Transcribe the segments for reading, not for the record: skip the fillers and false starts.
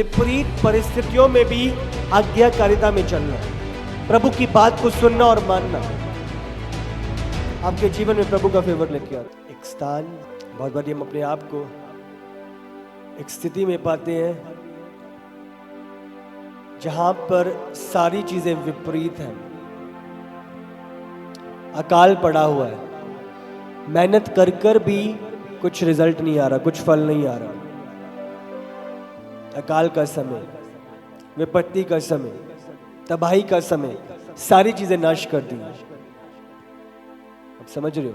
विपरीत परिस्थितियों में भी आज्ञाकारिता में चलना, प्रभु की बात को सुनना और मानना आपके जीवन में प्रभु का फेवर लेके आता। एक स्थान, बहुत बार हम अपने आप को एक स्थिति में पाते हैं जहां पर सारी चीजें विपरीत हैं, अकाल पड़ा हुआ है, मेहनत कर कर भी कुछ रिजल्ट नहीं आ रहा, कुछ फल नहीं आ रहा। अकाल का समय, विपत्ति का समय, तबाही का समय, सारी चीजें नाश कर दी। आप समझ रहे हो?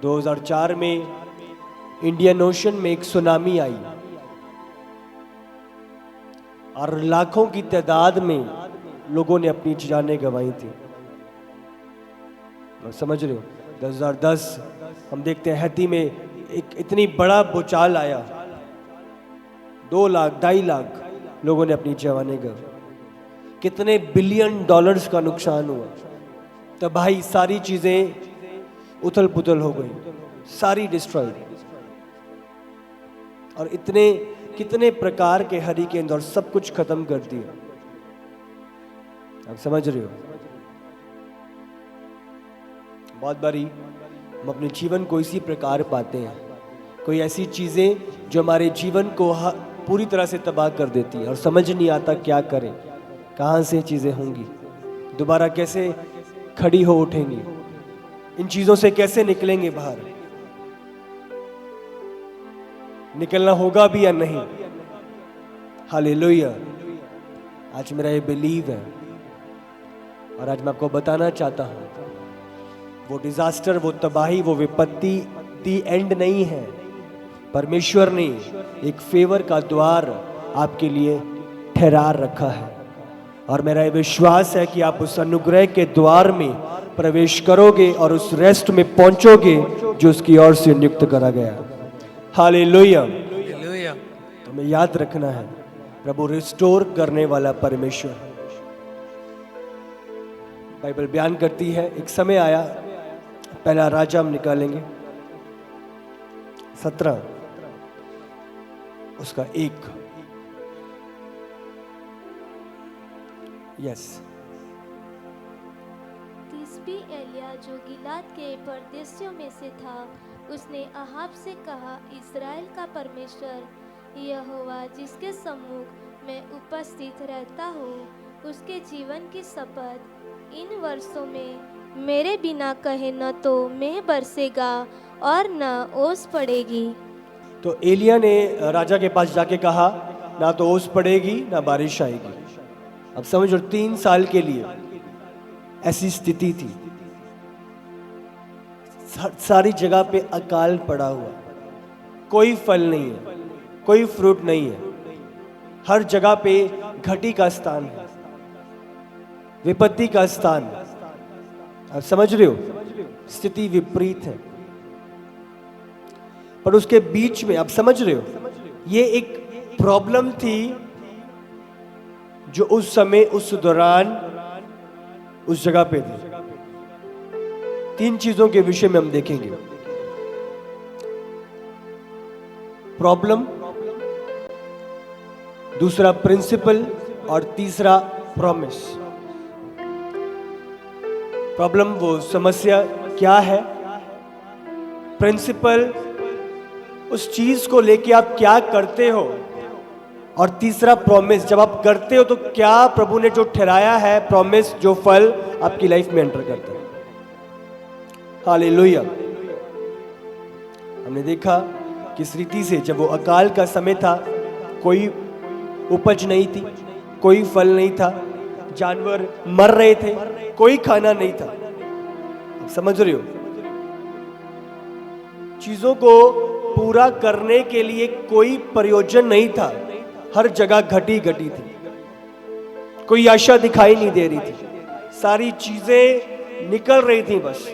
2004 में इंडियन ओशन में एक सुनामी आई और लाखों की तादाद में लोगों ने अपनी जानें गंवाई थी। आप समझ रहे हो? 2010 हम देखते हैं हैती में एक इतनी बड़ा भूचाल आया, 2 लाख 2.5 लाख लोगों ने अपनी जानें गंवाई। कितने बिलियन डॉलर्स का नुकसान हुआ, तबाही, सारी चीजें उथल पुथल हो गई, सारी डिस्ट्रॉयड। और इतने कितने प्रकार के हरिकेन और सब कुछ खत्म कर दिया। आप समझ रहे हो? बहुत बारी हम अपने जीवन को इसी प्रकार पाते हैं, कोई ऐसी चीजें जो हमारे जीवन को पूरी तरह से तबाह कर देती है और समझ नहीं आता क्या करें, कहां से चीजें होंगी, दोबारा कैसे खड़ी हो उठेंगी, इन चीजों से कैसे निकलेंगे बाहर, निकलना होगा भी या नहीं। हालेलुया। आज मेरा ये बिलीव है और आज मैं आपको बताना चाहता हूं, वो डिजास्टर, वो तबाही, वो विपत्ति दी एंड नहीं है। परमेश्वर ने एक फेवर का द्वार आपके लिए ठहरा रखा है और मेरा ये विश्वास है कि आप उस अनुग्रह के द्वार में प्रवेश करोगे और उस रेस्ट में पहुंचोगे जो उसकी ओर से नियुक्त करा गया। हालेलुया। तो हमें याद रखना है, प्रभु रिस्टोर करने वाला परमेश्वर। बाइबल बयान करती है, एक समय आया, पहला राजा हम निकालेंगे 17 उसका 1। यस। तिस्बी एलिया जो गिलाद के परदेशियों में से था, उसने अहाब से कहा, इस्राएल का परमेश्वर यहोवा जिसके सम्मुख मैं उपस्थित रहता हूँ, उसके जीवन की शपथ, इन वर्षों में मेरे बिना कहे न तो मेघ बरसेगा और न ओस पड़ेगी। तो एलिया ने राजा के पास जाके कहा, ना तो ओस पड़ेगी ना बारिश आएगी। अब समझो 3 साल के लिए ऐसी स्थिति थी, सारी जगह पे अकाल पड़ा हुआ, कोई फल नहीं है, कोई फ्रूट नहीं है, हर जगह पे घटी का स्थान है, विपत्ति का स्थान। आप समझ रहे हो? स्थिति विपरीत है, पर उसके बीच में, आप समझ रहे हो, ये एक प्रॉब्लम थी जो उस समय, उस दौरान, उस जगह पे थी। 3 चीजों के विषय में हम देखेंगे, प्रॉब्लम, दूसरा प्रिंसिपल और तीसरा प्रॉमिस। प्रॉब्लम वो समस्या क्या है, प्रिंसिपल उस चीज को लेके आप क्या करते हो, और तीसरा प्रॉमिस, जब आप करते हो तो क्या प्रभु ने जो ठहराया है प्रॉमिस, जो फल आपकी लाइफ में एंटर करता है। हालेलुया। हमने देखा किस रीति से जब वो अकाल का समय था, कोई उपज नहीं थी, कोई फल नहीं था, जानवर मर रहे थे, कोई खाना नहीं था। समझ रहे हो? चीजों को पूरा करने के लिए कोई प्रयोजन नहीं था, हर जगह घटी घटी थी, कोई आशा दिखाई नहीं दे रही थी, सारी चीजें निकल रही थी बस।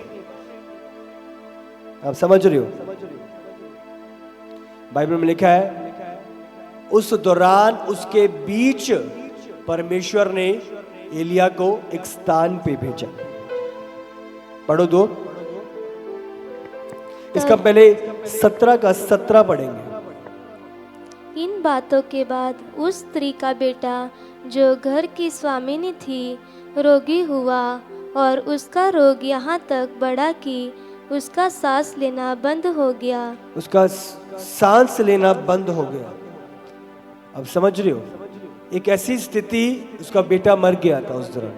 आप समझ रहे हो? बाइबल में लिखा है, उस दौरान, उसके बीच परमेश्वर ने एलिया को एक स्थान पे भेजा। पढ़ो 2, इसका पहले 17 का 17 पढ़ेंगे। इन बातों के बाद उस स्त्री का बेटा जो घर की स्वामिनी थी रोगी हुआ और उसका रोग यहाँ तक बढ़ा कि उसका सांस लेना बंद हो गया। उसका सांस लेना बंद हो गया। अब समझ रहे हो, एक ऐसी स्थिति, उसका बेटा मर गया था उस दौरान।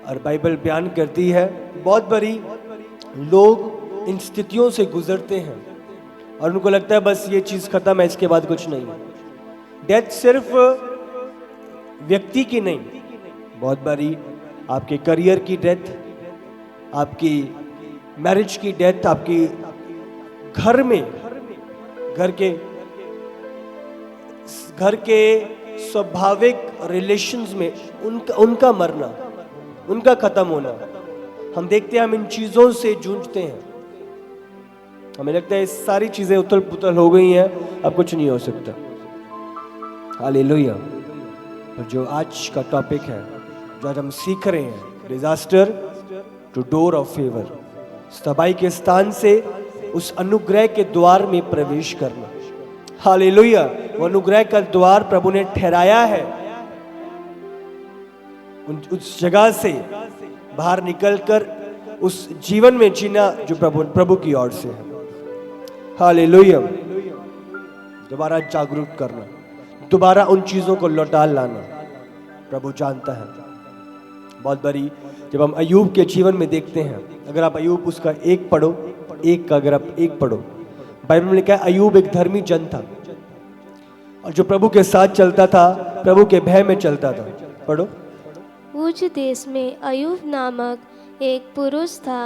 और बाइबल बयान करती है बहुत बारी लोग इन स्थितियों से गुजरते हैं और उनको लगता है बस ये चीज खत्म है, इसके बाद कुछ नहीं है। डेथ सिर्फ व्यक्ति की नहीं, बहुत बारी आपके करियर की डेथ, आपकी मैरिज की डेथ, आपकी घर में घर के स्वाभाविक रिलेशंस में उनका मरना, उनका खत्म होना। हम देखते हैं हम इन चीजों से जूझते हैं, हमें लगता है सारी चीजें उथल पुथल हो गई हैं, अब कुछ नहीं हो सकता। हालेलुया। और जो आज का टॉपिक है, जो आज हम सीख रहे हैं, disaster to door of favour, तबाही के स्थान से उस अनुग्रह के द्वार में प्रवेश करना। हालेलुया। वो अनुग्रह का द्वार प्रभु ने ठहराया है, उस जगह से बाहर निकलकर उस जीवन में जीना जो प्रभु की ओर से है। हालेलुया। दोबारा जागरूक करना, दोबारा उन चीजों को लौटा लाना प्रभु जानता है। बहुत बारी जब हम अय्यूब के जीवन में देखते हैं, अगर आप अय्यूब उसका एक पढ़ो, अगर आप एक पढ़ो, बाइबल में लिखा है अय्यूब एक धर्मी जन था और जो प्रभु के साथ चलता था, प्रभु के भय में चलता था। पढ़ो। उज देश में अय्यूब नामक एक पुरुष था,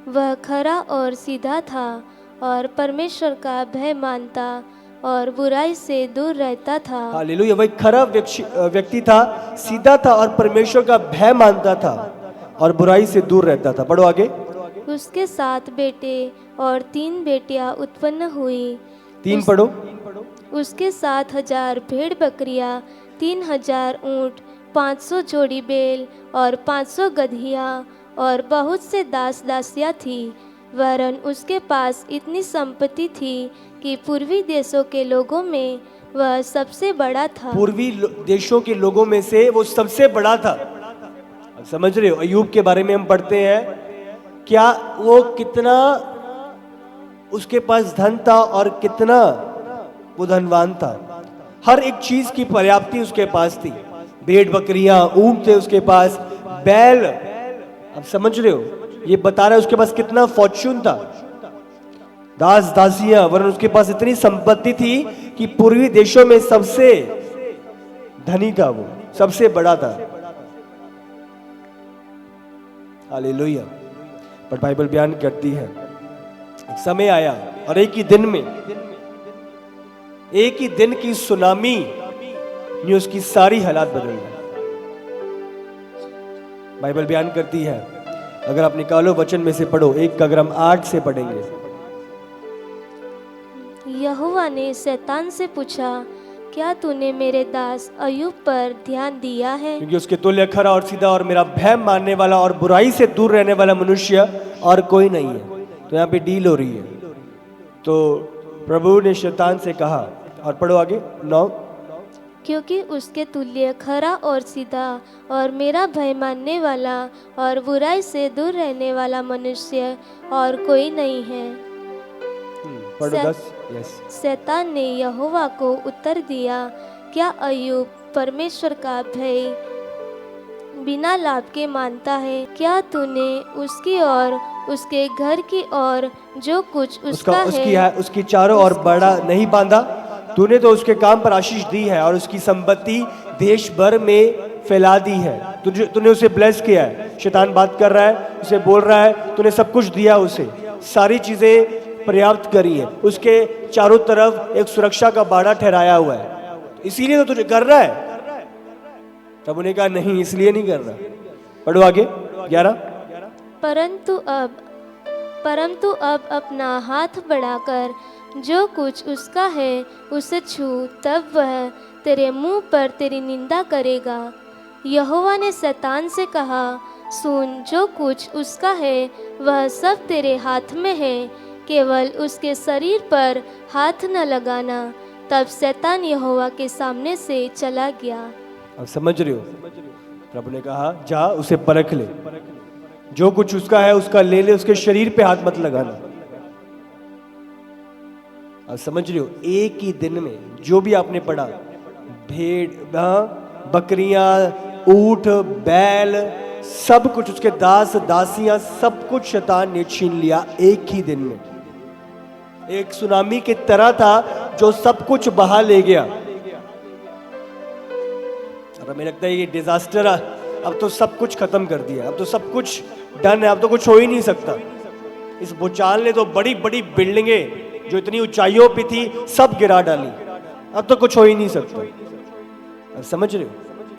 वह खरा और सीधा था और परमेश्वर का भय मानता और बुराई से दूर रहता था। हालेलुया। वह खरा व्यक्ति था, सीधा था और परमेश्वर का भय मानता था और बुराई से दूर रहता था। पढ़ो आगे। उसके 7 बेटे और 3 बेटियां उत्पन्न हुई। 3 पढ़ो। उसके 7,000 भेड़ बकरियां, 3,000 ऊंट, 500 जोड़ी बैल और 500 गदहियां और बहुत से दास दासियां थी। वरन उसके पास इतनी संपत्ति थी कि पूर्वी देशों के लोगों में वह सबसे बड़ा था। पूर्वी देशों के लोगों में से वो सबसे बड़ा था। अब समझ रहे हो, अय्यूब के बारे में हम पढ़ते हैं, क्या वो कितना उसके पास धन था और कितना वो धनवान था। हर एक चीज की पर्याप्ति उसके पास थी। भेड़ बकरियां, ऊंट थे उसके पास, बैल। अब समझ रहे हो, ये बता रहा है उसके पास कितना फॉर्च्यून था, दास दासियां। वरन उसके पास इतनी संपत्ति थी कि पूर्वी देशों में सबसे धनी था, वो सबसे बड़ा था। हालेलुया। पर बाइबल बयान करती है एक समय आया और एक ही दिन की सुनामी ने उसकी सारी हालात बदल दी। बाइबल बयान करती है, अगर आप निकालो वचन में से पढ़ो, एक का अगर हम 8 से पढ़ेंगे। यहोवा ने शैतान से पूछा, क्या तूने मेरे दास अय्यूब पर ध्यान दिया है? क्योंकि उसके तुल्य खरा और सीधा और मेरा भय मानने वाला और बुराई से दूर रहने वाला मनुष्य और कोई नहीं है। तो यहाँ पे डील हो रही है। तो प्रभु ने शैतान से कहा, और पढ़ो आगे 9। क्योंकि उसके तुल्य खरा और सीधा और मेरा भय मानने वाला और बुराई से दूर रहने वाला मनुष्य और कोई नहीं है। पढ़ो 10। यस। शैतान ने यहोवा को उत्तर दिया, क्या अय्यूब परमेश्वर का भय बिना लाभ के मानता है? क्या तूने उसकी और उसके घर की और जो कुछ उसकी चारों ओर बड़ा नहीं बांधा? तूने तो उसके काम पर आशीष दी है और उसकी संपत्ति देश भर में फैला दी है। तूने उसे ब्लेस किया है। शैतान बात कर रहा है, उसे बोल रहा है, तूने सब कुछ दिया उसे, सारी चीजें पर्याप्त करी है, उसके चारों तरफ एक सुरक्षा का बाड़ा ठहराया हुआ है, इसीलिए तो तुझे कर रहा है। तब उन्हें कहा नहीं, इसलिए नहीं कर रहा। पढ़ो आगे 11। परंतु अब अपना हाथ बढ़ाकर जो कुछ उसका है उसे छू, तब वह तेरे मुंह पर तेरी निंदा करेगा। यहोवा ने शैतान से कहा, सुन, जो कुछ उसका है वह सब तेरे हाथ में है, केवल उसके शरीर पर हाथ न लगाना, तब शैतान यहोवा के सामने से चला गया। अब समझ रहे हो, प्रभु ने कहा जा उसे परख ले, जो कुछ उसका है उसका ले ले, उसके शरीर पे हाथ मत लगाना। अब समझ रहे हो, एक ही दिन में जो भी आपने पढ़ा, भेड़, बकरियां, ऊंट, बैल, सब कुछ, उसके दास दासियां, सब कुछ शैतान ने छीन लिया एक ही दिन में। एक सुनामी की तरह था जो सब कुछ बहा ले गया। और हमें लगता है ये डिजास्टर, अब तो सब कुछ खत्म कर दिया, अब तो सब कुछ डन है, अब तो कुछ हो ही नहीं सकता। इस भूचाल ने तो बड़ी बड़ी बिल्डिंगें जो इतनी ऊंचाइयों पे थी सब गिरा डाली, अब तो कुछ हो ही नहीं सकता। अब समझ रहे हो,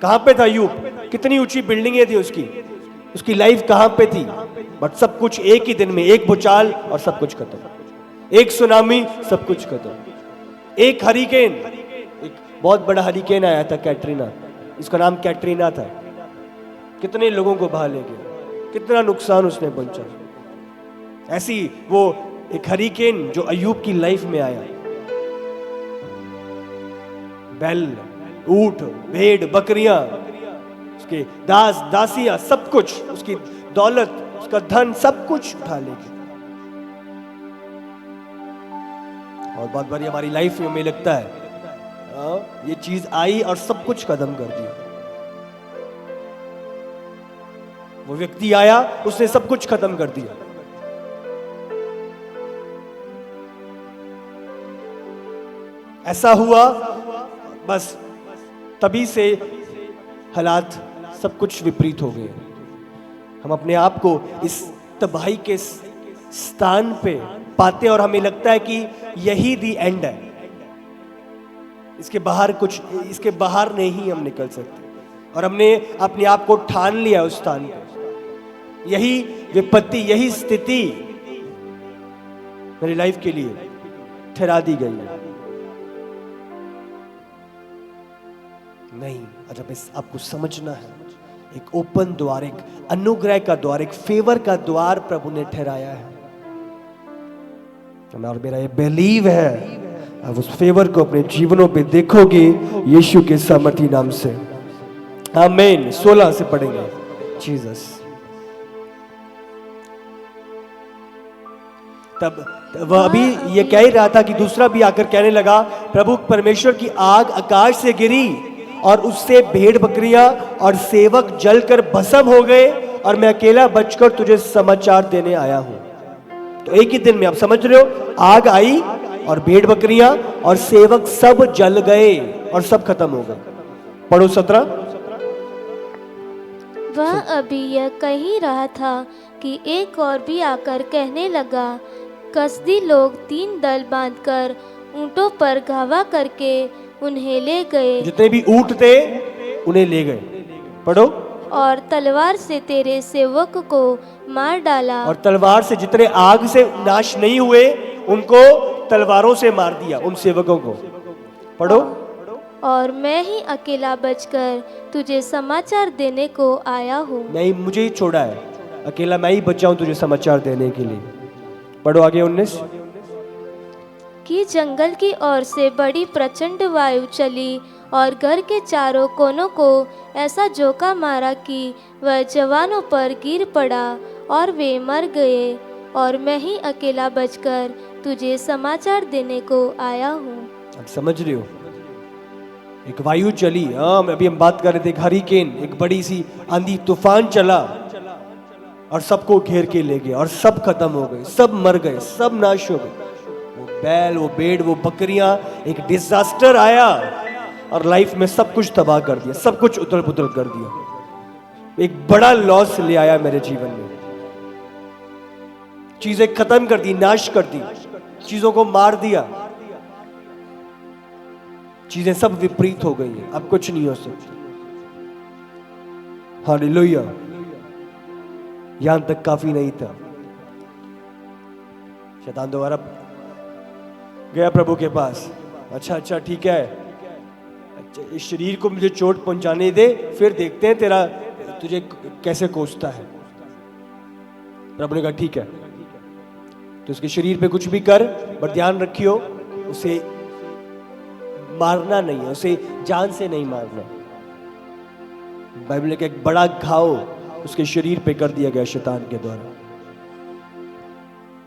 कहां पे था अय्यूब, कितनी ऊंची बिल्डिंगें थी उसकी लाइफ कहां पे थी, बट सब कुछ एक ही दिन में, एक भूचाल और सब कुछ खत्म, एक सुनामी सब कुछ खत्म, एक हरिकेन, एक बहुत बड़ा हरिकेन आया था कैटरीना, इसका नाम कैटरीना था, कितने लोगों को बहा ले गया, कितना नुकसान उसने पहुंचा। ऐसी वो एक हरिकेन जो अय्यूब की लाइफ में आया, बैल, ऊंट, भेड़, बकरियां, उसके दास दासियां, सब कुछ, उसकी दौलत, उसका धन, सब कुछ उठा ले गया। और बहुत बारी हमारी लाइफ में हमें लगता है ये चीज आई और सब कुछ खत्म कर दिया। वो व्यक्ति आया, उसने सब कुछ खत्म कर दिया। ऐसा हुआ, बस तभी से हालात सब कुछ विपरीत हो गए। हम अपने आप को इस तबाही के स्थान पे पाते और हमें लगता है कि यही दी एंड है, इसके बाहर कुछ, इसके बाहर नहीं हम निकल सकते। और हमने अपने आप को ठान लिया उस स्थान पे, यही विपत्ति, यही स्थिति मेरी लाइफ के लिए ठहरा दी गई है। नहीं, जब आपको समझना है, एक ओपन द्वार, एक अनुग्रह का द्वार, एक फेवर का द्वार प्रभु ने ठहराया है। और मेरा ये बिलीव है, अब उस फेवर को अपने जीवनों पे देखोगे यीशु के सामर्थी नाम से। आमीन। 16 से पढ़ेंगे। जीसस। तब वह अभी ये कह ही रहा था कि दूसरा भी आकर कहने लगा, प्रभु परमेश्वर की आग आकाश से गिरी और उससे भेड़ बकरियां और सेवक जलकर भस्म हो गए, और मैं अकेला बचकर तुझे समाचार देने आया हूं। तो एक ही दिन में, आप समझ रहे हो, आग आई और भेड़ बकरियां और सेवक सब जल गए और सब खत्म हो गए। पढ़ो 17। वह अभी यह कह ही रहा था कि एक और भी आकर कहने लगा, कसदी लोग 3 दल बांधकर ऊंटों पर घावा करके उन्हें ले गए, जितने भी ऊंट थे उन्हें ले गए। पढ़ो। और तलवार से तेरे सेवक को मार डाला, और तलवार से जितने आग से नाश नहीं हुए उनको तलवारों से मार दिया, उन सेवकों को। पढ़ो। और मैं ही अकेला बचकर तुझे समाचार देने को आया हूँ। नहीं, मुझे ही छोड़ा है, अकेला मैं ही बचा हूं तुझे समाचार देने के लिए। पढ़ो आगे 19। कि जंगल की ओर से बड़ी प्रचंड वायु चली और घर के चारों कोनों को ऐसा झोंका मारा कि वह जवानों पर गिर पड़ा और वे मर गए, और मैं ही अकेला बचकर तुझे समाचार देने को आया हूँ। आप समझ रहे हो, एक वायु चली, अभी हम बात कर रहे थे, एक हरिकेन, एक बड़ी सी आंधी तूफान चला और सबको घेर के ले गया और सब खत्म हो गए, सब मर गए, सब नाश हो गए। वो बैल, वो भेड़, वो बकरियां, एक डिजास्टर आया और लाइफ में सब कुछ तबाह कर दिया, सब कुछ उथल पुथल कर दिया। एक बड़ा लॉस ले आया मेरे जीवन में, चीजें खत्म कर दी, नाश कर दी, चीजों को मार दिया, चीजें सब विपरीत हो गई है, अब कुछ नहीं हो सकता। हालेलुया। यहां तक काफी नहीं था, शैतान दोबारा गया प्रभु के पास। अच्छा ठीक है, अच्छा, इस शरीर को मुझे चोट पहुंचाने दे, फिर देखते हैं तेरा तुझे कैसे कोसता है। प्रभु ने कहा ठीक है, तो उसके शरीर पे कुछ भी कर, पर ध्यान रखियो उसे मारना नहीं है, उसे जान से नहीं मारना। बाइबल का एक बड़ा घाव उसके शरीर पे कर दिया गया शैतान के द्वारा।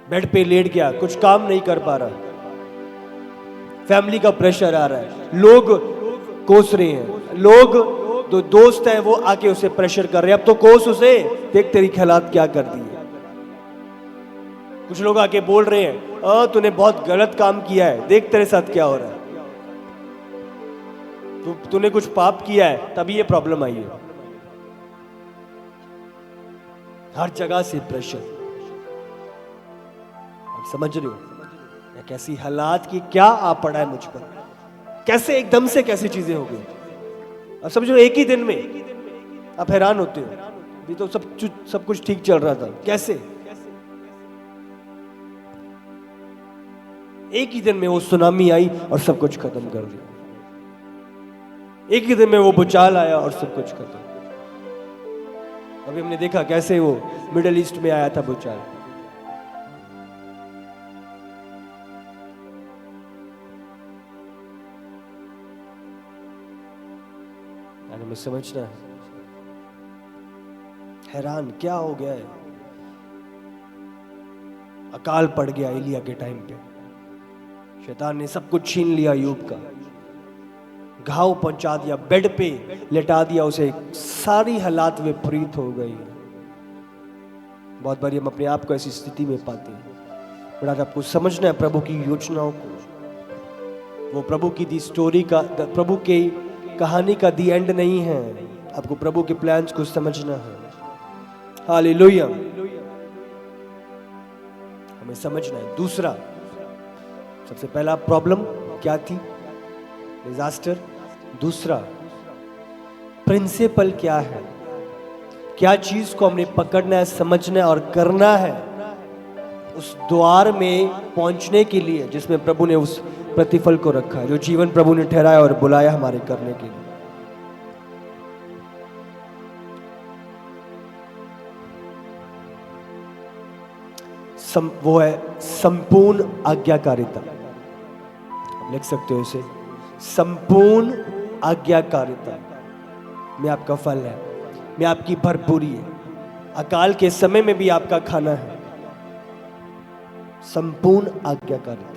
बेड पे लेट गया, कुछ काम नहीं कर पा रहा, फैमिली का प्रेशर आ रहा है, लोग कोस रहे हैं, लोग जो दोस्त हैं वो आके उसे प्रेशर कर रहे हैं, अब तो कोस उसे, देख तेरी हालात क्या कर दी है। कुछ लोग आके बोल रहे हैं तूने बहुत गलत काम किया है, देख तेरे साथ क्या हो रहा है, तूने कुछ पाप किया है तभी ये प्रॉब्लम आई है। हर जगह से प्रेशर, आप समझ रहे हो कैसी हालात की क्या आ पड़ा है मुझ पर, कैसे एकदम से कैसी चीजें हो गई। अब समझो एक ही दिन में आप हैरान होते हो, अभी तो सब कुछ ठीक चल रहा था, कैसे एक ही दिन में वो सुनामी आई और सब कुछ खत्म कर दिया। एक ही दिन में वो भूचाल आया और सब कुछ खत्म। अभी हमने देखा कैसे वो मिडिल ईस्ट में आया था भूचाल। हमें समझना है, हैरान क्या हो गया है। अकाल पड़ गया एलिया के टाइम पे, शैतान ने सब कुछ छीन लिया, अय्यूब का घाव पहुंचा दिया, बेड पे लेटा दिया उसे, सारी हालात विपरीत हो गई। बहुत बार हम अपने आप को ऐसी स्थिति में पाते हैं, बट आज आपको समझना है प्रभु की योजनाओं को, वो प्रभु की दी स्टोरी का, प्रभु की कहानी का दी एंड नहीं है, आपको प्रभु के प्लान्स को समझना है। हालेलुया, हमें समझना है। दूसरा, सबसे पहला प्रॉब्लम क्या थी, डिजास्टर। दूसरा प्रिंसिपल क्या है, क्या चीज को हमने पकड़ना है, समझना है और करना है उस द्वार में पहुंचने के लिए जिसमें प्रभु ने उस प्रतिफल को रखा है, जो जीवन प्रभु ने ठहराया और बुलाया हमारे करने के लिए। वो है संपूर्ण आज्ञाकारिता। लिख सकते हो इसे, संपूर्ण आज्ञाकारिता में आपका फल है, में आपकी भरपूरी है, अकाल के समय में भी आपका खाना है। संपूर्ण आज्ञाकारिता।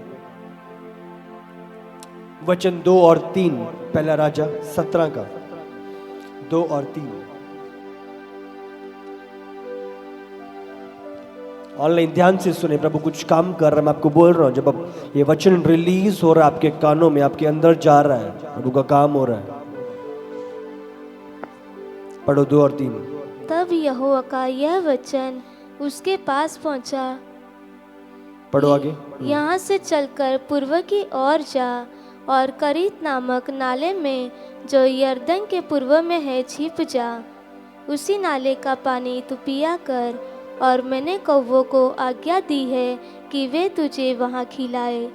वचन 2 और 3, पहला राजा 17 का 2 और 3। ऑनलाइन ध्यान से सुने, प्रभु कुछ काम कर रहा है, मैं आपको बोल रहा हूं। जब अब ये वचन रिलीज हो रहा है आपके कानों में, आपके अंदर जा रहा है, प्रभु का काम हो रहा है। पढ़ो 2 और 3। तब यहोवा का यह वचन उसके पास पहुंचा, पढ़ो आगे। यहाँ से चलकर पूर्व की ओर जा और करीत नामक नाले में जो यरदन के पूर्व में है छिप जा। उसी नाले का पानी तू पिया कर, और मैंने कौवों को आज्ञा दी है कि वे तुझे वहाँ खिलाए।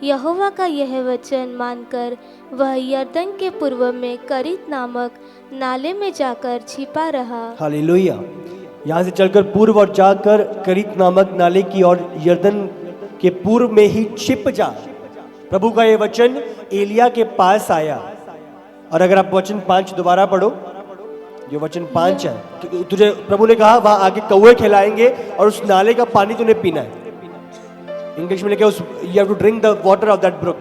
यहोवा का यह वचन मानकर वह यरदन के पूर्व में करीत नामक नाले में जाकर छिपा रहा। हालेलुया। यहाँ से चलकर पूर्व और जाकर करीत नामक नाले की और यरदन के पूर्व में ही छिप जा। प्रभु का ये वचन एलिया के पास आया। और अगर आप वचन 5 दोबारा पढ़ो, जो वचन 5 है, तुझे प्रभु ने कहा वहां आगे कौवे खिलाएंगे और उस नाले का पानी तूने पीना है। इंग्लिश में लिखा you have to drink the water of that brook.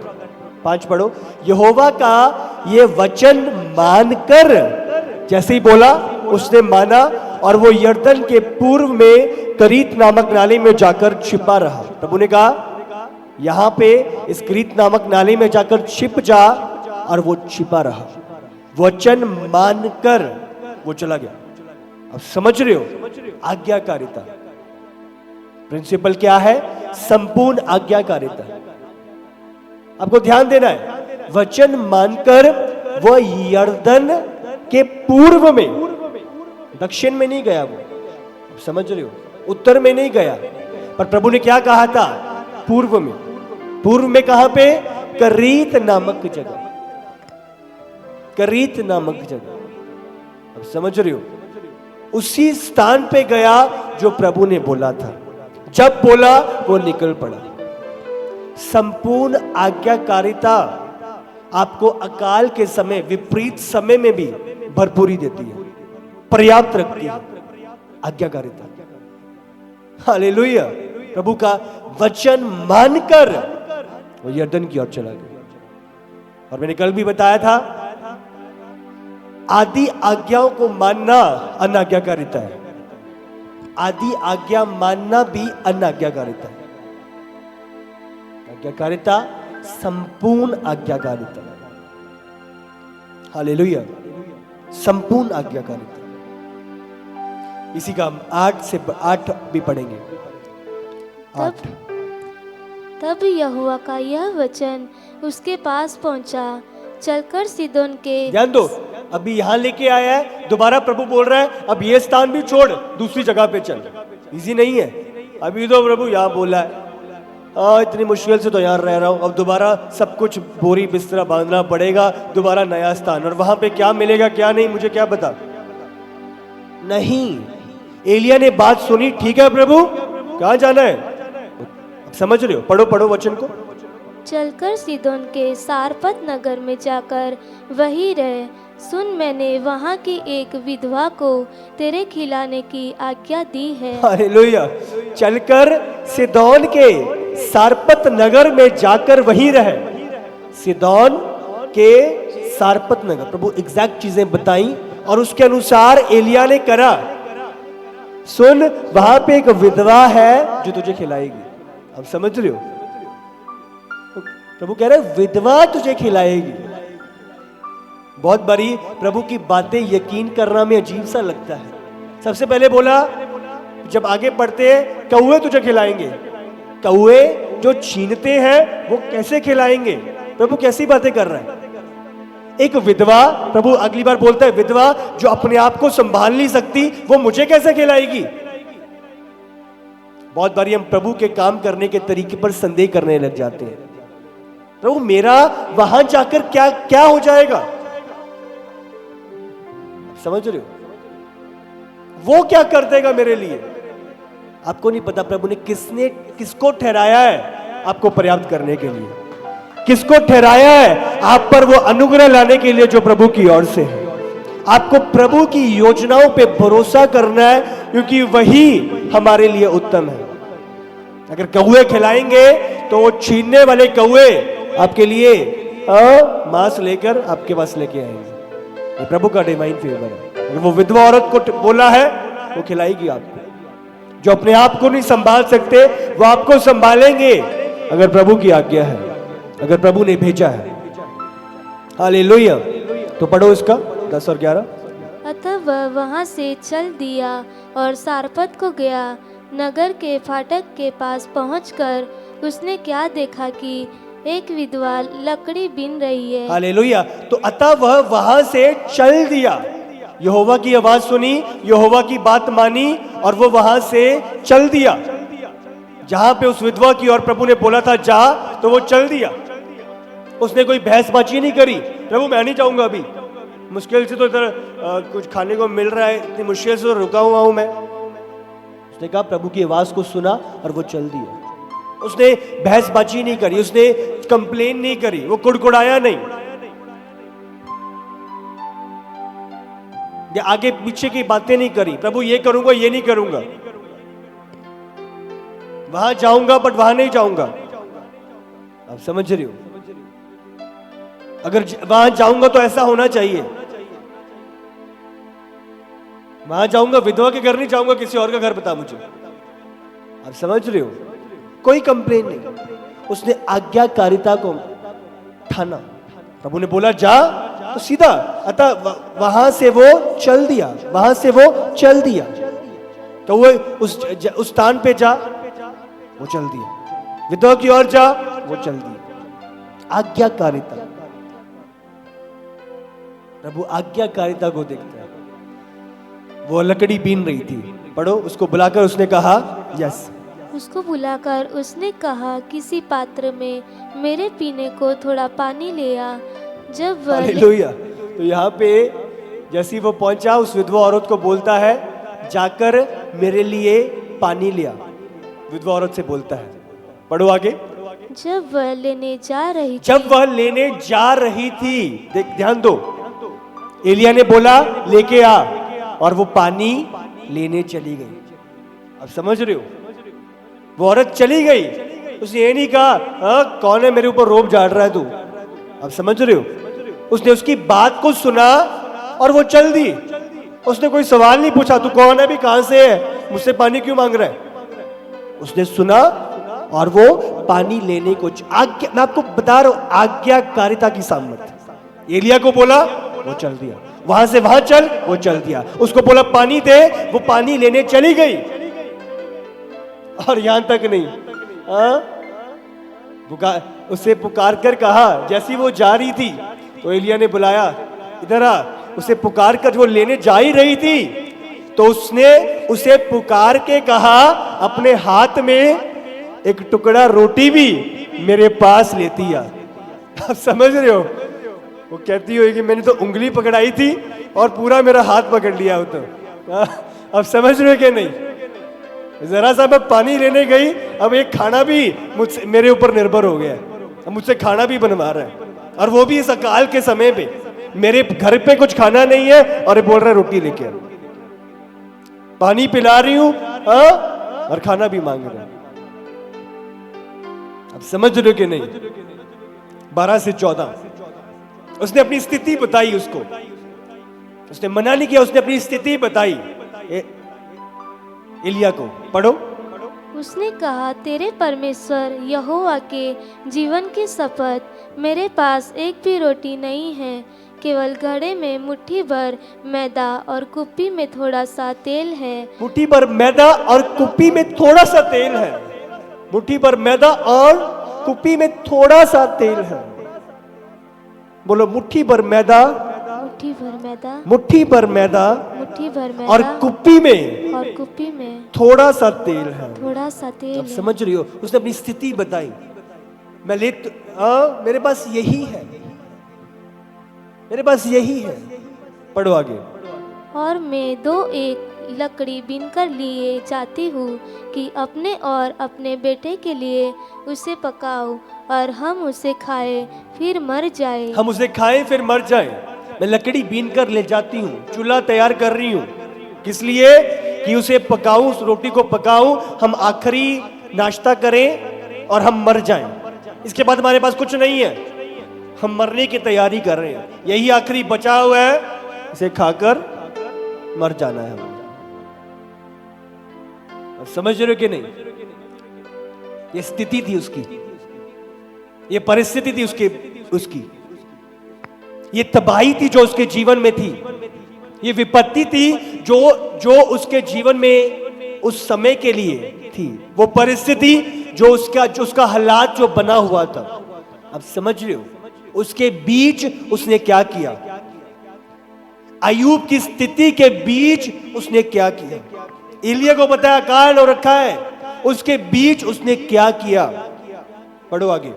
5 पढ़ो। यहोवा का ये वचन मानकर, जैसे ही बोला उसने माना और वो यरदन के पूर्व में करीत नामक नाले में जाकर छिपा रहा। प्रभु ने कहा यहां पे इस करीत नामक नाले में जाकर छिप जा, और वो छिपा रहा। वचन मानकर वो चला गया। अब समझ रहे हो आज्ञाकारिता प्रिंसिपल क्या है? संपूर्ण आज्ञाकारिता। आपको ध्यान देना है, वचन मानकर वो यरदन के पूर्व में, दक्षिण में नहीं गया, वो समझ रहे हो, उत्तर में नहीं गया, पर प्रभु ने क्या कहा था? पूर्व में। पूर्व में कहां पे? करीत नामक जगह, करीत नामक जगह। अब समझ रहे हो, उसी स्थान पे गया जो प्रभु ने बोला था। जब बोला वो निकल पड़ा। संपूर्ण आज्ञाकारिता आपको अकाल के समय, विपरीत समय में भी भरपूरी देती है, पर्याप्त रखती है। आज्ञाकारिता, हालेलुया। प्रभु का वचन मानकर वो यरदन की ओर चला गया। और मैंने कल भी बताया था, आदि आज्ञाओं को मानना अनाज्ञाकारिता है, आदि आज्ञा मानना भी अनाज्ञाकारिता है। आज्ञाकारिता संपूर्ण आज्ञाकारिता, हालेलुया, संपूर्ण आज्ञाकारिता। इसी का हम 8 से 8 भी पढ़ेंगे। 8। तब यहोवा का यह वचन उसके पास पहुंचा, चलकर सीदोन के। ध्यान दो, अभी यहां लेके आया है, दोबारा प्रभु बोल रहा है अब ये स्थान भी छोड़, दूसरी जगह पे चल। इजी नहीं है। अभी तो प्रभु यहां बोला है, इतनी मुश्किल से तो यहाँ रह रहा हूं, अब दोबारा सब कुछ बोरी बिस्तरा बांधना पड़ेगा, दोबारा नया स्थान, और वहां पे क्या मिलेगा क्या नहीं मुझे क्या पता। नहीं, एलिया ने बात सुनी, ठीक है प्रभु कहां जाना है, समझ रहे हो, पढ़ो पढ़ो वचन को। चलकर सीदोन के सारपत नगर में जाकर वही रहे। सुन, मैंने वहाँ की एक विधवा को तेरे खिलाने की आज्ञा दी है। हालेलुया। चलकर सीदोन के सारपत नगर में जाकर वही रहे। सीदोन के सारपत नगर, प्रभु एग्जैक्ट चीजें बताई और उसके अनुसार एलिया ने करा। सुन, वहां पे एक विधवा है जो तुझे खिलाएगी। अब समझ रहे हो, प्रभु कह रहे विधवा तुझे खिलाएगी। बहुत बारी प्रभु की बातें यकीन करना में अजीब सा लगता है। सबसे पहले बोला, जब आगे बढ़ते हैं, कौवे तुझे खिलाएंगे। कौवे जो छीनते हैं वो कैसे खिलाएंगे? प्रभु कैसी बातें कर रहा है। एक विधवा, प्रभु अगली बार बोलता है विधवा जो अपने आप को संभाल नहीं सकती वो मुझे कैसे खिलाएगी। बहुत बारी हम प्रभु के काम करने के तरीके पर संदेह करने लग जाते हैं। प्रभु मेरा वहां जाकर क्या क्या हो जाएगा, समझ रहे हो, वो क्या कर देगा मेरे लिए। आपको नहीं पता प्रभु ने किसको ठहराया है आपको पर्याप्त करने के लिए, किसको ठहराया है आप पर वो अनुग्रह लाने के लिए जो प्रभु की ओर से है। आपको प्रभु की योजनाओं पे भरोसा करना है क्योंकि वही हमारे लिए उत्तम है। अगर कौवे खिलाएंगे तो वो छीनने वाले कौवे आपके लिए मांस लेकर आपके पास लेके आएंगे। ये प्रभु का डिवाइन फेवर है। अगर वो विधवा औरत को बोला है वो खिलाएगी आपको। जो अपने आप को नहीं संभाल सकते वो आपको संभालेंगे अगर प्रभु की आज्ञा है, अगर प्रभु ने भेजा है। हालेलुया। तो पढ़ो इसका 10 और 11। अतः वह वहां से चल दिया और सारपत को गया। नगर के फाटक के पास पहुंचकर उसने क्या देखा कि एक विधवा लकड़ी बीन रही है। हालेलुया। तो अतः वह वहां से चल दिया, यहोवा की आवाज सुनी, यहोवा की बात मानी और वो वहां से चल दिया। जहां पे उस विधवा की और प्रभु ने बोला था जा, तो वो चल दिया। उसने कोई बहसबाजी नहीं करी, प्रभु मैं नहीं जाऊंगा अभी, मुश्किल से तो इधर कुछ खाने को मिल रहा है, इतनी मुश्किल से तो रुका हुआ हूं मैं। उसने कहा, प्रभु की आवाज को सुना और वो चल दिया। उसने बहसबाजी नहीं करी, उसने कंप्लेन नहीं करी, वो कुड़कुड़ाया नहीं, या आगे पीछे की बातें नहीं करी, प्रभु ये करूंगा ये नहीं करूंगा, वहां जाऊंगा बट वहां नहीं जाऊंगा। आप समझ रहे हो, अगर वहां जाऊंगा तो ऐसा होना चाहिए, वहां जाऊंगा विधवा के घर नहीं जाऊंगा, किसी और का घर बता मुझे। आप समझ रहे हो, कोई कंप्लेन नहीं, उसने आज्ञाकारिता को ठाना। प्रभु ने बोला जा, तो सीधा, अतः वहां से वो चल दिया, वहां से वो चल दिया। तो वो उस स्थान पे जा, वो चल दिया, विधवा की ओर जा, वो चल दिया। आज्ञाकारिता, प्रभु आज्ञाकारिता को देखता है। वो लकड़ी बीन रही थी, पढ़ो, उसको बुलाकर उसने कहा, यस, उसको बुलाकर उसने कहा किसी पात्र में मेरे पीने को थोड़ा पानी ले आ। जब वह हालेलुया। तो यहाँ पे जैसे वो पहुंचा, उस विधवा औरत को बोलता है जाकर मेरे लिए पानी लिया। विधवा औरत से बोलता है, पढ़ो आगे। जब वह लेने जा रही थी, जब वह लेने जा रही थी, देख ध्यान दो, एलिया ने बोला लेके आ, और वो पानी लेने चली गई। अब समझ रहे हो, वो औरत चली गई, उसने ये नहीं कहा हाँ कौन है मेरे ऊपर रोब झाड़ रहा है तू। अब समझ रहे हो, उसने उसकी बात को सुना और वो चल दी। उसने कोई सवाल नहीं पूछा तू कौन है, भी कहां से है, मुझसे पानी क्यों मांग रहा है। उसने सुना और वो पानी लेने को आज्ञा, मैं आपको बता रहा हूं आज्ञाकारिता की सामर्थ्य। एलिया को बोला वो चल दिया, वहां से वहां चल वो चल दिया, उसको बोला पानी दे वो पानी लेने चली गई। और यहां तक नहीं, उसे पुकार कर कहा, जैसी वो जा रही थी तो एलिया ने बुलाया इधर आ। उसे पुकार कर वो लेने जा ही रही थी तो उसने उसे पुकार के कहा अपने हाथ में एक टुकड़ा रोटी भी मेरे पास लेती आ। आप समझ रहे हो, वो कहती होगी मैंने तो उंगली पकड़ाई थी और पूरा मेरा हाथ पकड़ लिया हो। तो अब समझ रहे हो कि नहीं, जरा सा मैं पानी लेने गई, अब एक खाना भी मुझसे मेरे ऊपर निर्भर हो गया, अब मुझसे खाना भी बनवा रहा है, और वो भी इस अकाल के समय पे मेरे घर पे कुछ खाना नहीं है और ये बोल रहा है रोटी लेके आ। पानी पिला रही हूं और खाना भी मांग रहा है। अब समझ रहे हो कि नहीं। 12 से 14 उसने अपनी स्थिति बताई, उसको उसने मना नहीं किया, उसने अपनी स्थिति बताई एलिया को। पढ़ो। उसने कहा तेरे परमेश्वर यहोवा के जीवन की शपथ, मेरे पास एक भी रोटी नहीं है, केवल घड़े में मुट्ठी भर मैदा और कुप्पी में थोड़ा सा तेल है। मुट्ठी भर मैदा और कुप्पी में थोड़ा सा तेल है। मुट्ठी भर मैदा और कुप्पी में थोड़ा सा तेल है। बोलो मुट्ठी भर मैदा, मुट्ठी भर मैदा, मुट्ठी भर मैदा, मुट्ठी भर मैदा और कुप्पी में थोड़ा सा तेल है। थोड़ा सा तेल अब समझ रही हो, उसने अपनी स्थिति बताई, मैं मेरे पास यही है, मेरे पास यही है। पढ़ो आगे। और मैं 2 एक लकड़ी बीनकर लिए जाती हूँ कि अपने और अपने बेटे के लिए उसे पकाऊं और हम उसे खाए फिर मर जाए। हम उसे खाए फिर मर जाए। मैं लकड़ी बीन कर ले जाती हूँ, चूल्हा तैयार कर रही हूँ, किस लिए कि उसे पकाऊं, उस रोटी को पकाऊं, हम आखिरी नाश्ता करें और हम मर जाएं। इसके बाद हमारे पास कुछ नहीं है, हम मरने की तैयारी कर रहे हैं, यही आखिरी बचा हुआ है, इसे खाकर मर जाना है हमें। समझ रहे हो कि नहीं। ये स्थिति थी उसकी, ये परिस्थिति थी उसकी, ये तबाही थी जो उसके जीवन में थी, ये विपत्ति थी जो उसके जीवन में उस समय के लिए थी, वो परिस्थिति जो उसका हालात जो बना हुआ था। अब समझ रहे हो, उसके बीच उसने क्या किया, अय्यूब की स्थिति के बीच उसने क्या किया। एलिया को बताया काल हो रखा है, उसके बीच उसने क्या किया। पढ़ो आगे।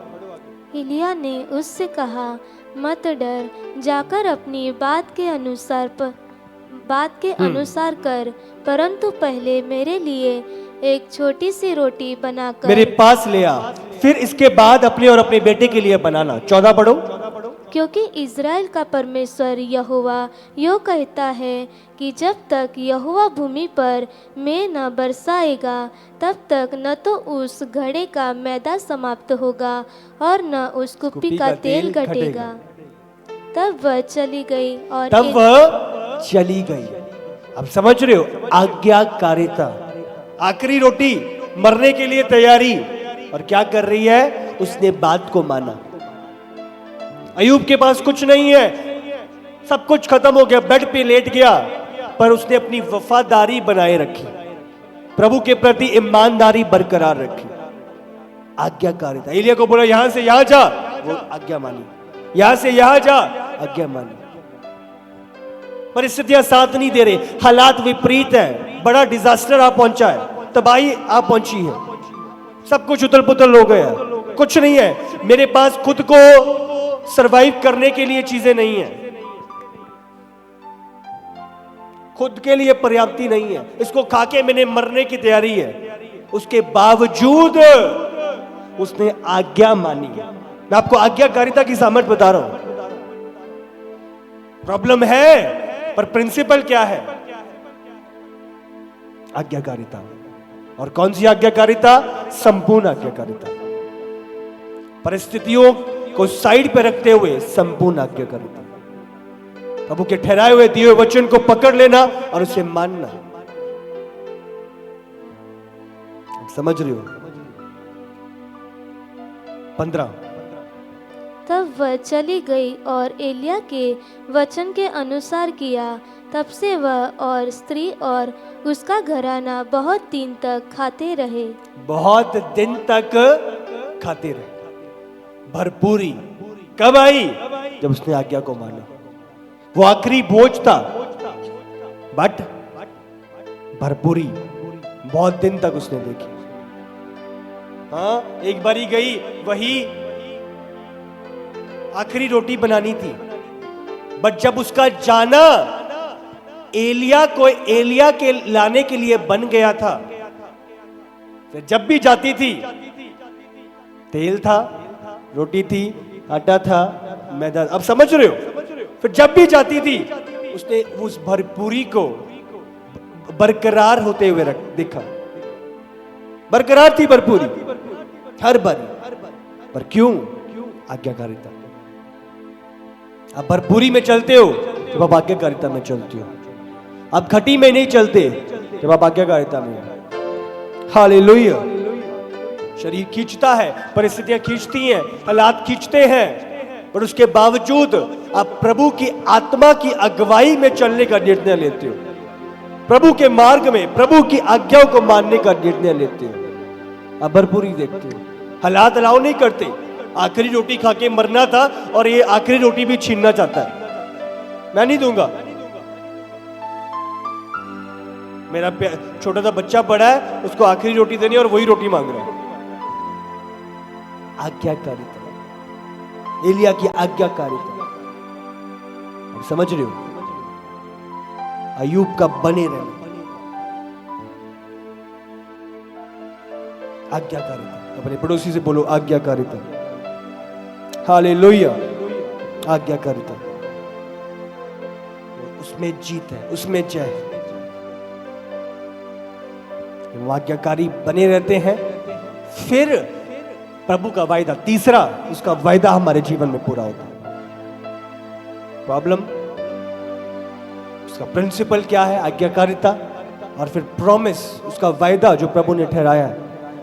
एलिया ने उससे कहा मत डर, जाकर अपनी बात के अनुसार कर, परंतु पहले मेरे लिए एक छोटी सी रोटी बनाकर मेरे पास ले आ, फिर इसके बाद अपने और अपने बेटे के लिए बनाना। 14 पढ़ो। क्योंकि इज़राइल का परमेश्वर यहोवा यो कहता है कि जब तक यहोवा भूमि पर मैं न बरसाएगा तब तक न तो उस घड़े का मैदा समाप्त होगा और न उस कुप्पी का तेल घटेगा। तब वह चली गई और अब समझ रहे हो, आज्ञाकारिता, आखिरी रोटी, मरने के लिए तैयारी, और क्या कर रही है, उसने बात को माना। अय्यूब के पास कुछ नहीं है, सब कुछ खत्म हो गया, बेड पे लेट गया, पर उसने अपनी वफादारी बनाए रखी, प्रभु के प्रति ईमानदारी बरकरार रखी, आज्ञाकारिता। एलिया को बोला यहां से यहां जा, वो आज्ञा मानी, यहां से यहां जा, आज्ञा मानी। परिस्थितियां साथ नहीं दे रहे, हालात विपरीत है, बड़ा डिजास्टर आ पहुंचा है, तबाही आ पहुंची है, सब कुछ उथल पुथल हो गया, कुछ नहीं है, मेरे पास खुद को सरवाइव करने के लिए चीजें नहीं है, खुद के लिए पर्याप्ति नहीं है, इसको खा के मैंने मरने की तैयारी है। उसके बावजूद उसने आज्ञा मानी। मैं आपको आज्ञाकारिता की सामर्थ बता रहा हूं। प्रॉब्लम है, पर प्रिंसिपल क्या है? आज्ञाकारिता। और कौन सी आज्ञाकारिता? संपूर्ण आज्ञाकारिता। परिस्थितियों को साइड पे रखते हुए संपूर्ण आज्ञाकारिता। प्रभु के ठहराए हुए दिए हुए वचन को पकड़ लेना और उसे मानना। समझ रहे हो? 15। तब वह चली गई और एलिया के वचन के अनुसार किया। तब से वह और स्त्री और उसका घराना बहुत दिन तक खाते रहे। बहुत दिन तक खाते रहे। भरपूरी कब आई? जब उसने आज्ञा को माना। वो आखिरी बोझ था, बट भरपूरी बहुत दिन तक उसने देखी। हाँ, एक बारी गई, वही आखिरी रोटी बनानी थी, बट जब उसका जाना एलिया को एलिया के लाने के लिए बन गया था, फिर जब भी जाती थी तेल था, रोटी थी, आटा था, मैदा। अब समझ रहे हो? फिर जब भी जाती थी उसने उस भरपूरी को बरकरार होते हुए देखा। बरकरार थी भरपूरी हर बारी। पर क्यों? आज्ञाकारिता। आप भरपूरी में चलते हो जब आप आज्ञाकारिता में चलते हो। आप खटी में नहीं चलते जब आप आज्ञाकारिता में हो। हालेलुया। शरीर खींचता है, परिस्थितियां खींचती हैं, हालात खींचते हैं, पर उसके बावजूद आप प्रभु की आत्मा की अगुवाई में चलने का निर्णय लेते हो। प्रभु के मार्ग में प्रभु की आज्ञाओं को मानने का निर्णय लेते हो। आप भरपूरी देखते हो। हालात अलाउ नहीं करते। आखिरी रोटी खा के मरना था और ये आखिरी रोटी भी छीनना चाहता है। मैं नहीं दूंगा। मेरा छोटा सा बच्चा पड़ा है, उसको आखिरी रोटी देनी और वही रोटी मांग रहा है। आज्ञाकारिता, एलिया की आज्ञाकारिता। समझ रहे हो? अय्यूब का बने रहना, आज्ञाकारिता। अपने पड़ोसी से बोलो आज्ञाकारिता। हालेलुया। आज्ञाकारिता, उसमें जीत है, उसमें जय है। वो आज्ञाकारी बने रहते हैं, फिर प्रभु का वायदा, तीसरा उसका वायदा हमारे जीवन में पूरा होता है। प्रॉब्लम, उसका प्रिंसिपल क्या है? आज्ञाकारिता। और फिर प्रॉमिस, उसका वायदा जो प्रभु ने ठहराया है,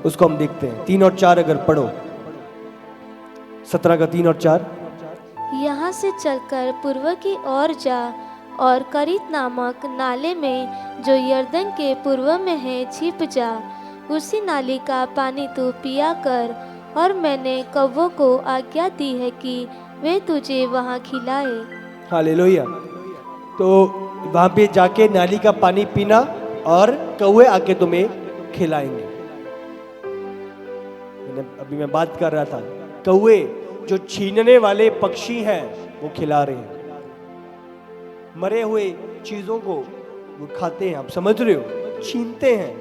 उसको हम देखते हैं। 3 और 4 अगर पढ़ो, 17 का 3 और 4। यहाँ से चलकर पूर्व की ओर जा और करीत नामक नाले में जो यरदन के पूर्व में है छिप जा। उसी नाली का पानी तू पिया कर, और मैंने कौवों को आज्ञा दी है कि वे तुझे वहाँ खिलाए। हालेलुया। तो वहां पे जाके नाली का पानी पीना और कौवे आके तुम्हें खिलाएंगे। अभी मैं बात कर रहा था, कौवे जो छीनने वाले पक्षी हैं वो खिला रहे हैं। मरे हुए चीजों को वो खाते हैं। आप समझ रहे हो? छीनते हैं।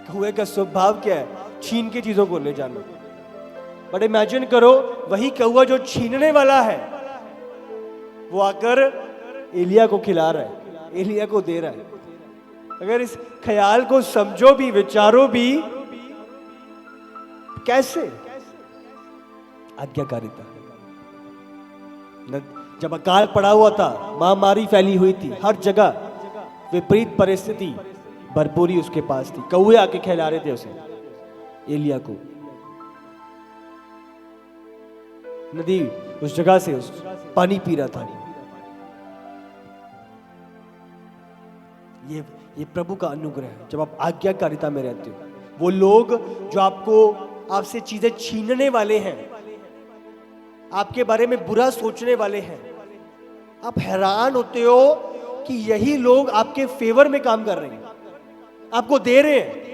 कौवे का स्वभाव क्या है? छीन के चीजों को ले जाना। बट इमेजिन करो, वही कौवा जो छीनने वाला है वो आकर एलिया को खिला रहा है, एलिया को दे रहा है। अगर इस ख्याल को समझो भी, विचारो भी, कैसे? आज्ञाकारिता। जब अकाल पड़ा हुआ था, महामारी फैली हुई थी हर जगह, विपरीत परिस्थिति, भरपूरी उसके पास थी। कौवे आके खिला रहे थे उसे, एलिया को। नदी उस जगह से उस पानी पी रहा था। ये प्रभु का अनुग्रह है जब आप आज्ञाकारिता में रहते हो। वो लोग जो आपसे चीजें छीनने वाले हैं, आपके बारे में बुरा सोचने वाले हैं, आप हैरान होते हो कि यही लोग आपके फेवर में काम कर रहे हैं, आपको दे रहे हैं।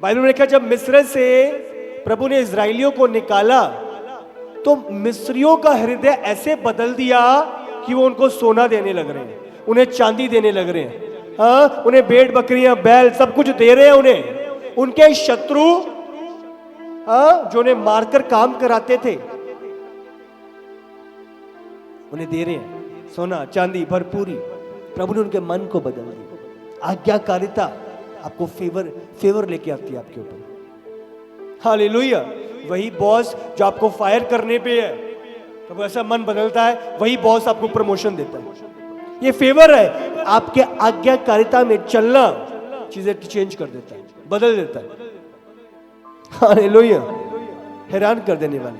बाइबल में लिखा, जब मिस्र से प्रभु ने इजराइलियों को निकाला तो मिस्रियों का हृदय ऐसे बदल दिया कि वो उनको सोना देने लग रहे हैं, उन्हें चांदी देने लग रहे हैं। हाँ, उन्हें भेड़ बकरियां बैल सब कुछ दे रहे हैं उन्हें, उनके शत्रु, जो उन्हें मारकर काम कराते थे, उन्हें दे रहे हैं सोना चांदी भरपूरी। प्रभु ने उनके मन को बदल दिया। आज्ञाकारिता आपको फेवर लेके आती है आपके ऊपर। हालेलुया। वही बॉस जो आपको फायर करने पे है, तो ऐसा मन बदलता है, वही बॉस आपको प्रमोशन देता है। ये फेवर है। आपके आज्ञाकारिता में चलना चीजें चेंज कर देता है, बदल देता है। हालेलुया। हैरान कर देने वाले,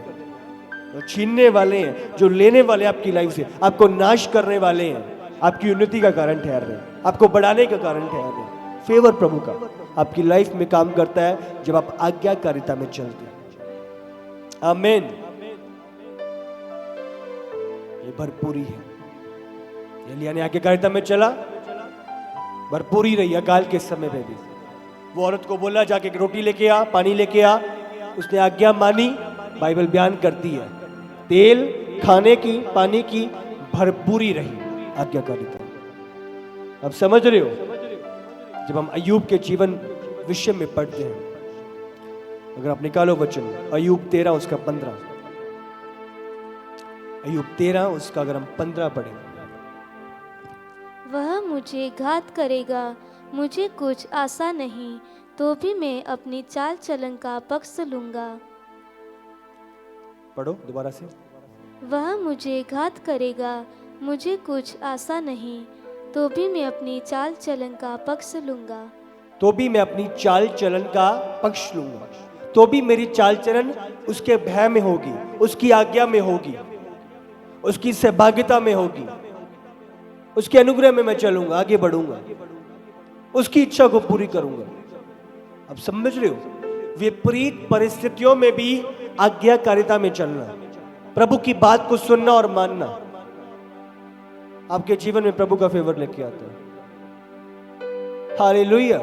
जो छीनने वाले हैं, जो लेने वाले आपकी लाइफ से, आपको नाश करने वाले हैं, आपकी उन्नति का कारण ठहर रहे हैं, आपको बढ़ाने का कारण ठहर रहे हैं। फेवर प्रभु का आपकी लाइफ में काम करता है जब आप आज्ञाकारिता में चलते हैं। आमीन। ये भरपूरी है। एलिय्याह ने आज्ञाकारिता में चला, भरपूरी रही अकाल के समय में भी। वो औरत को बोला जाके रोटी लेके आ, पानी लेके आ, उसने आज्ञा मानी। बाइबल बयान करती है तेल, खाने की, पानी की भरपूरी रही आज्ञाकारिता। अब समझ रहे हो? जब हम अय्यूब के जीवन विषय में पढ़ते हैं, अगर आप निकालो वचन अय्यूब 13 उसका 15, अय्यूब 13 उसका अगर हम 15 पढ़ें, वह मुझे घात करेगा, मुझे कुछ आशा नहीं, तो भी मैं अपनी चाल चलन का पक्ष लूंगा। पढ़ो दोबारा से। वह मुझे घात करेगा, मुझे कुछ आशा नहीं, तो भी मैं अपनी चाल चलन का पक्ष लूंगा। तो भी मैं अपनी चाल चलन का पक्ष लूंगा। तो भी मेरी चाल चलन उसके भय में होगी, उसकी आज्ञा में होगी, उसकी सहभागिता में होगी, उसके अनुग्रह में मैं चलूंगा, आगे बढ़ूंगा, उसकी इच्छा को पूरी करूंगा। अब समझ रहे हो? विपरीत परिस्थितियों में भी आज्ञाकारिता में चलना, प्रभु की बात को सुनना और मानना आपके जीवन में प्रभु का फेवर लेके आता है। हालेलुया।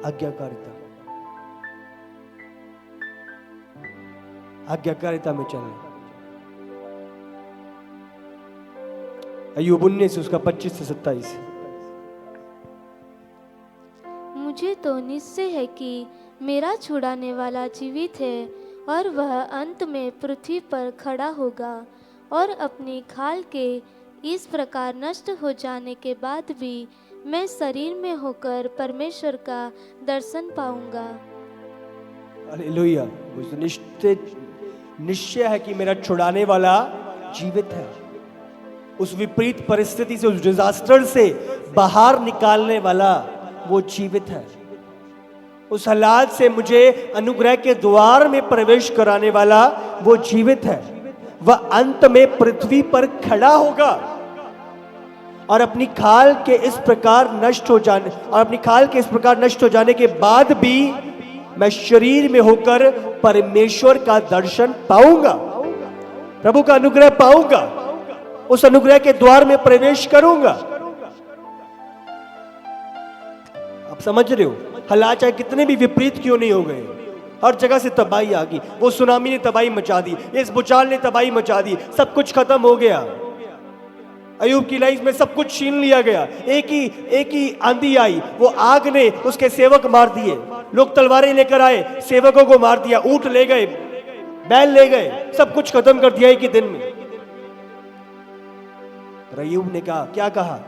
आज्ञाकारिता, आज्ञाकारिता में चलना। अय्यूब 19 उसका 25 से 27। मुझे तो निश्चय है कि मेरा छुड़ाने वाला जीवित है, और वह अंत में पृथ्वी पर खड़ा होगा, और अपनी खाल के इस प्रकार नष्ट हो जाने के बाद भी मैं शरीर में होकर परमेश्वर का दर्शन पाऊंगा। हालेलुया। निश्चय है कि मेरा छुड़ाने वाला जीवित है। उस विपरीत परिस्थिति से, उस डिजास्टर से बाहर निकालने वाला वो जीवित है। उस हालात से मुझे अनुग्रह के द्वार में प्रवेश कराने वाला वो जीवित है। वह अंत में पृथ्वी पर खड़ा होगा, और अपनी खाल के इस प्रकार नष्ट हो जाने के बाद भी मैं शरीर में होकर परमेश्वर का दर्शन पाऊंगा, प्रभु का अनुग्रह पाऊंगा, उस अनुग्रह के द्वार में प्रवेश करूंगा। आप समझ रहे हो? हालात चाहे कितने भी विपरीत क्यों नहीं हो गए, हर जगह से तबाही आ गई। वो सुनामी ने तबाही मचा दी, इस भूचाल ने तबाही मचा दी, सब कुछ खत्म हो गया। अय्यूब की लाइफ में सब कुछ छीन लिया गया। एक ही आंधी आई, वो आग ने उसके सेवक मार दिए, लोग तलवारें लेकर आए, सेवकों को मार दिया, ऊंट ले गए, बैल ले गए, सब कुछ खत्म कर दिया एक ही दिन में। अय्यूब ने कहा, क्या कहा?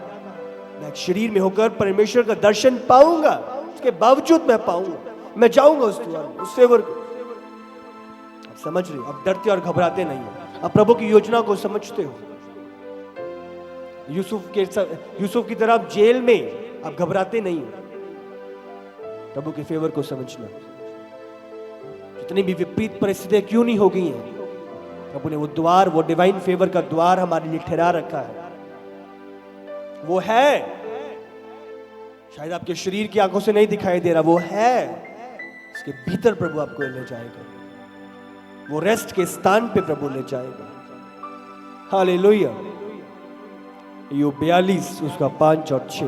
मैं शरीर में होकर परमेश्वर का दर्शन पाऊंगा, उसके बावजूद मैं पाऊंगा, मैं जाऊंगा उस द्वार में, उस फेवर को। आप समझ रहे हो? अब डरते और घबराते नहीं हो, अब प्रभु की योजना को समझते हो। यूसुफ की तरह जेल में आप घबराते नहीं हो। प्रभु के फेवर को समझना, जितनी भी विपरीत परिस्थितियां क्यों नहीं हो गई हैं, प्रभु ने वो द्वार, वो डिवाइन फेवर का द्वार हमारे लिए ठहरा रखा है। वो है, शायद आपके शरीर की आंखों से नहीं दिखाई दे रहा, वो है। इसके भीतर प्रभु आपको ले जाएगा, वो रेस्ट के स्थान पे प्रभु ले जाएगा। हालेलुया। अय्यूब 42 उसका 5 और 6।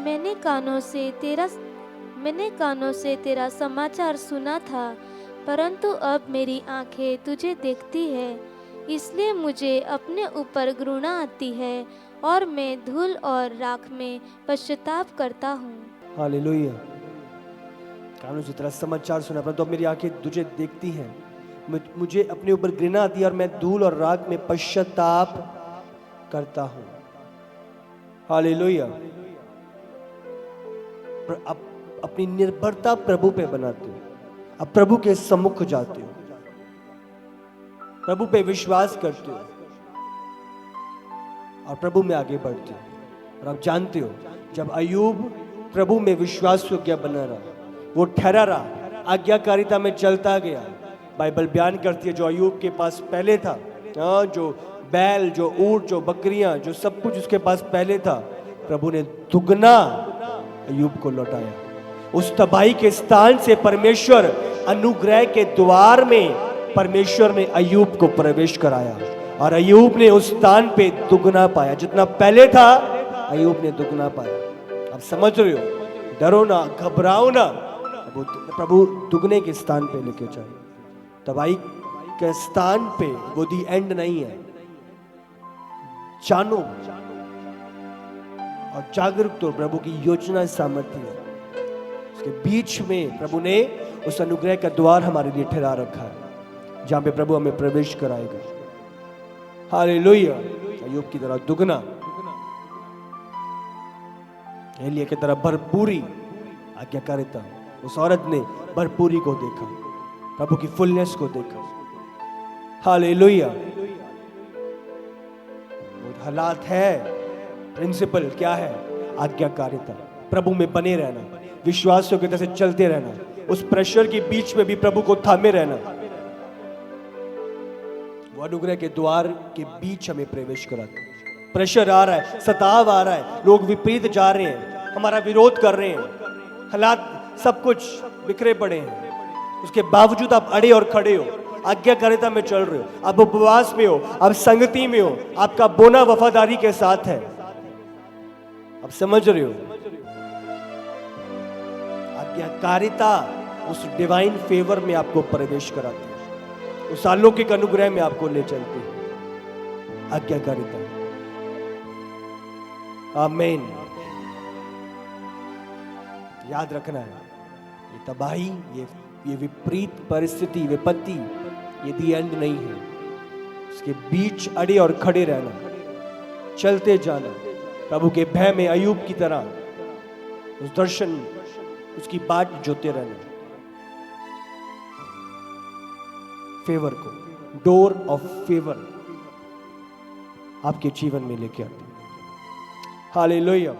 मैंने कानों से तेरा समाचार सुना था, परंतु अब मेरी आंखें तुझे देखती है। इसलिए मुझे अपने ऊपर घृणा आती है और मैं धूल और राख में पश्चाताप करता हूँ। हालेलुया। कानों से तरह समाचार सुना, परंतु अब मेरी आंखें तुझे देखती हैं। मुझे अपने ऊपर घृणा आती है और मैं धूल और राख में पश्चाताप करता हूँ। हालेलुया। अब अपनी निर्भरता प्रभु पे बनाते हो, अब प्रभु के सम्मुख जाते हो, प्रभु पे विश्वास करते हो और प्रभु में आगे बढ़ते हो। और आप जानते हो, जब अय्यूब प्रभु में विश्वास योग्य बना रहा, वो ठहरा रहा, आज्ञाकारिता में चलता गया। बाइबल बयान करती है जो अय्यूब के पास पहले था, जो बैल, जो ऊंट, जो बकरियां, जो सब कुछ उसके पास पहले था, प्रभु ने दुगना अय्यूब को लौटाया। उस तबाही के स्थान से परमेश्वर अनुग्रह के द्वार में परमेश्वर ने अय्यूब को प्रवेश कराया और अय्यूब ने उस स्थान पे दुगना पाया। जितना पहले था अय्यूब ने दुगना पाया। अब समझ रहे हो, डरो ना, घबराओ ना, प्रभु दुगने के स्थान पे लेके जाए। तबाही के स्थान पे वो दी एंड नहीं है। जानो और जागरूक तो प्रभु की योजना सामर्थ्य है। उसके बीच में प्रभु ने उस अनुग्रह का द्वार हमारे लिए ठहरा रखा है, जहां पे प्रभु हमें प्रवेश कराएगा। हालेलुया। अय्यूब की तरह दुगना, एलिया की तरह भरपूरी आज्ञाकारिता। उस औरत ने भरपूरी को देखा, प्रभु की फुलनेस को देखा। हालेलुया। वो हालात है, प्रिंसिपल क्या है? आज्ञाकारिता, प्रभु में बने रहना, विश्वास की तरह से चलते रहना, उस प्रेशर के बीच में भी प्रभु को थामे रहना। वो अनुग्रह के द्वार के बीच हमें प्रवेश कराता है। प्रेशर आ रहा है, सताव आ रहा है, लोग विपरीत जा रहे हैं, हमारा विरोध कर रहे हैं, हालात सब कुछ बिखरे पड़े हैं, उसके बावजूद आप अड़े और खड़े हो, आज्ञाकारिता में चल रहे हो, आप उपवास में हो, आप संगति में हो, आपका बोना वफादारी के साथ है। आप समझ रहे हो? आज्ञाकारिता उस डिवाइन फेवर में आपको प्रवेश कराती है, उस अलौकिक अनुग्रह में आपको ले चलती है। आज्ञाकारिता। आमीन। याद रखना है, ये तबाही, ये विपरीत परिस्थिति, विपत्ति, ये दी एंड नहीं है। उसके बीच अड़े और खड़े रहना, चलते जाना, प्रभु के भय में अय्यूब की तरह उस दर्शन, उसकी बाट जोते रहना। फेवर को, डोर ऑफ फेवर आपके जीवन में लेके आते। हालेलुया।